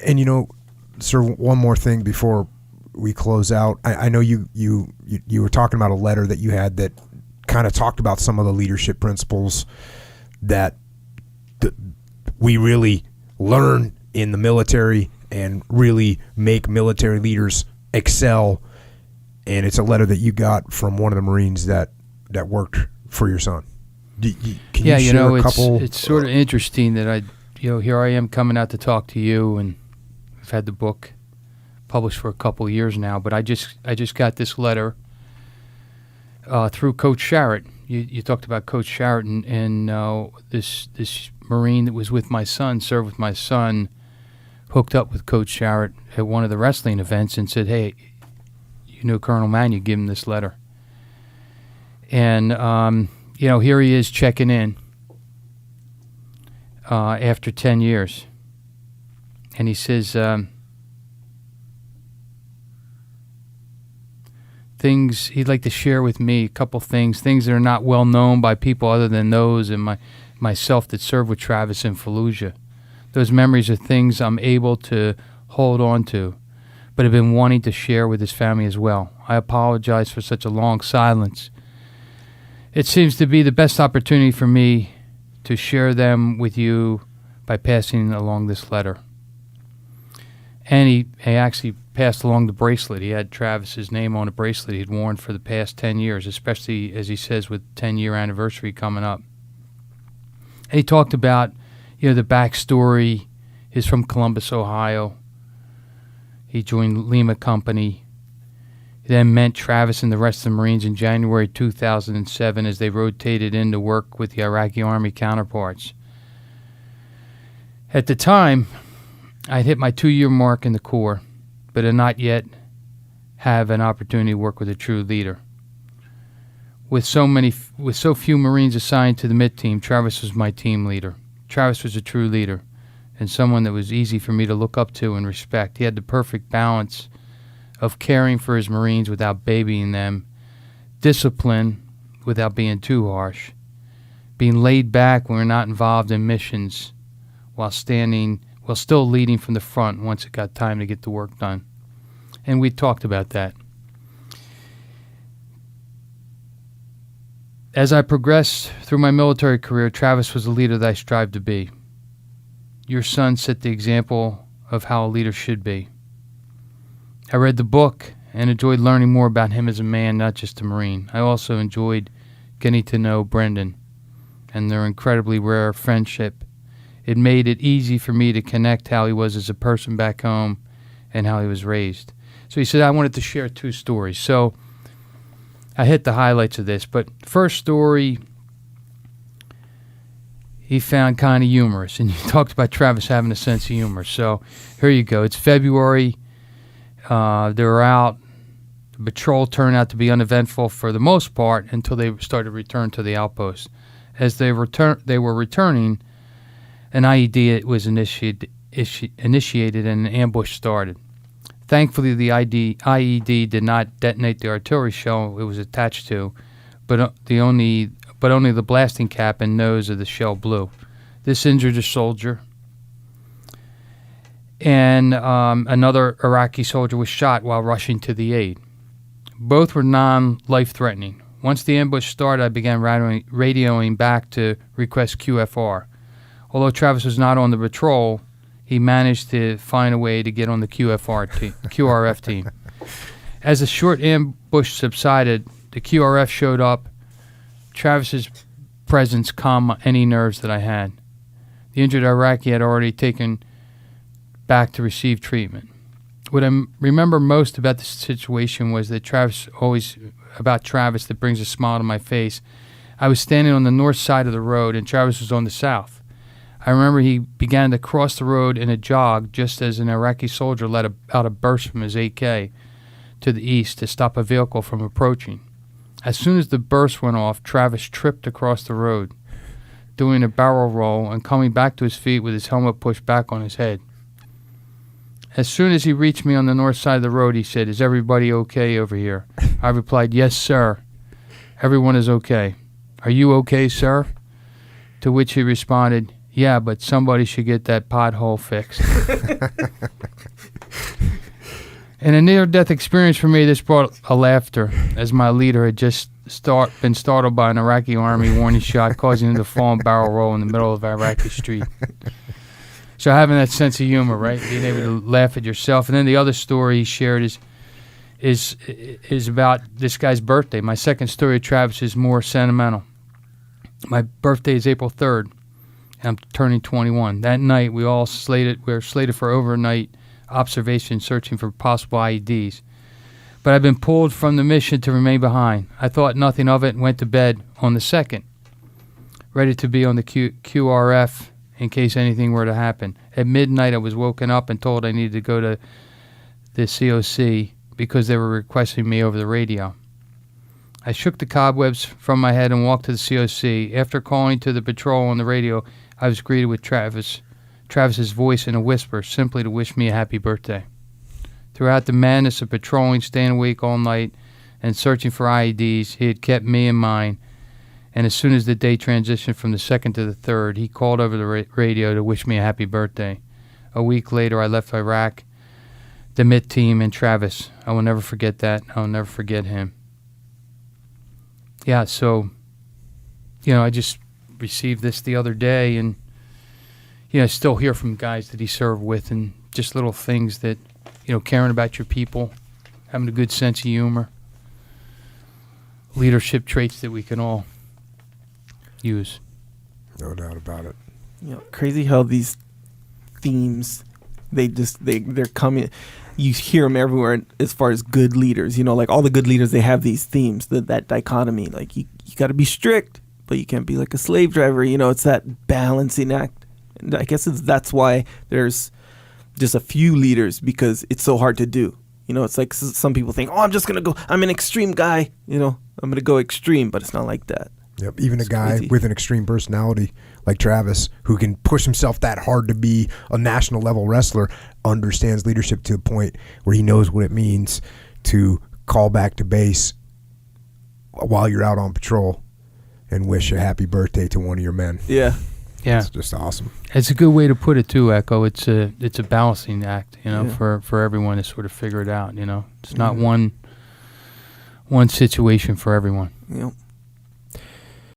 And sir, one more thing before we close out. I know you were talking about a letter that you had that kind of talked about some of the leadership principles that we really learn in the military and really make military leaders excel. And it's a letter that you got from one of the Marines that worked for your son. Can you share a couple? It's sort of interesting that here I am coming out to talk to you, and we've had the book published for a couple of years now. But I just got this letter through Coach Sharrett. You talked about Coach Sharrett, and this Marine that was with my son, served with my son, hooked up with Coach Sharrett at one of the wrestling events and said, "Hey, Colonel Manion, give him this letter." And here he is checking in after 10 years. And he says, things he'd like to share with me, a couple things that are not well known by people other than those and myself that served with Travis in Fallujah. Those memories are things I'm able to hold on to, but have been wanting to share with his family as well. I apologize for such a long silence. It seems to be the best opportunity for me to share them with you by passing along this letter. And he actually passed along the bracelet. He had Travis's name on a bracelet he'd worn for the past 10 years, especially, as he says, with 10-year anniversary coming up. And he talked about, the backstory. He's from Columbus, Ohio. He joined Lima Company. He then met Travis and the rest of the Marines in January 2007 as they rotated in to work with the Iraqi Army counterparts. At the time, I'd hit my 2-year mark in the Corps, but had not yet have an opportunity to work with a true leader. With so few Marines assigned to the MIT team, Travis was my team leader. Travis was a true leader and someone that was easy for me to look up to and respect. He had the perfect balance of caring for his Marines without babying them, discipline without being too harsh, being laid back when we're not involved in missions, while still leading from the front once it got time to get the work done. And we talked about that. As I progressed through my military career, Travis was the leader that I strived to be. Your son set the example of how a leader should be. I read the book and enjoyed learning more about him as a man, not just a Marine. I also enjoyed getting to know Brendan and their incredibly rare friendship. It made it easy for me to connect how he was as a person back home and how he was raised. So he said I wanted to share 2 stories. So I hit the highlights of this, but first story he found kind of humorous, and you talked about Travis having a sense of humor. So here you go. It's February. They were out. The patrol turned out to be uneventful for the most part until they started to return to the outpost. As they were returning, an IED was initiated and an ambush started. Thankfully, the IED did not detonate the artillery shell it was attached to, but only the blasting cap and nose of the shell blew. This injured a soldier, and another Iraqi soldier was shot while rushing to the aid. Both were non-life-threatening. Once the ambush started, I began radioing back to request QFR. Although Travis was not on the patrol, he managed to find a way to get on the QRF team. As the short ambush subsided, the QRF showed up. Travis's presence calmed any nerves that I had. The injured Iraqi had already taken back to receive treatment. What I remember most about this situation was that Travis that brings a smile to my face. I was standing on the north side of the road, and Travis was on the south. I remember he began to cross the road in a jog just as an Iraqi soldier let out a burst from his AK to the east to stop a vehicle from approaching. As soon as the burst went off, Travis tripped across the road, doing a barrel roll and coming back to his feet with his helmet pushed back on his head. As soon as he reached me on the north side of the road, he said, "Is everybody okay over here?" I replied, "Yes, sir. Everyone is okay." "Are you okay, sir?" To which he responded, Yeah, but somebody should get that pothole fixed. In a near-death experience for me, this brought a laughter, as my leader had just been startled by an Iraqi army warning shot, causing him to fall and barrel roll in the middle of Iraqi street. So having that sense of humor, right, being able to laugh at yourself. And then the other story he shared is about this guy's birthday. My second story of Travis is more sentimental. My birthday is April 3rd, and I'm turning 21. That night, we were slated for overnight observation searching for possible IEDs. But I've been pulled from the mission to remain behind. I thought nothing of it and went to bed on the 2nd, ready to be on the QRF in case anything were to happen. At midnight, I was woken up and told I needed to go to the COC because they were requesting me over the radio. I shook the cobwebs from my head and walked to the COC. After calling to the patrol on the radio, I was greeted with Travis's voice in a whisper, simply to wish me a happy birthday. Throughout the madness of patrolling, staying awake all night, and searching for IEDs, he had kept me in mind, and as soon as the day transitioned from the 2nd to the 3rd, he called over the radio to wish me a happy birthday. A week later, I left Iraq, the MIT team, and Travis. I will never forget that. I will never forget him. Yeah, so, I just received this the other day, and I still hear from guys that he served with, and just little things that, caring about your people, having a good sense of humor, leadership traits that we can all use. No doubt about it. Crazy how these themes, they're coming. You hear them everywhere as far as good leaders. Like all the good leaders, they have these themes, that dichotomy. Like you got to be strict, but you can't be like a slave driver. It's that balancing act. And I guess that's why there's just a few leaders, because it's so hard to do. It's like some people think, I'm just going to go, I'm an extreme guy, I'm going to go extreme, but it's not like that. Yep. Even a guy with an extreme personality like Travis, who can push himself that hard to be a national level wrestler, understands leadership to the point where he knows what it means to call back to base while you're out on patrol and wish a happy birthday to one of your men. Yeah. Yeah, it's just awesome. It's a good way to put it too, Echo. It's a balancing act, for everyone to sort of figure it out. It's not one situation for everyone. Yep.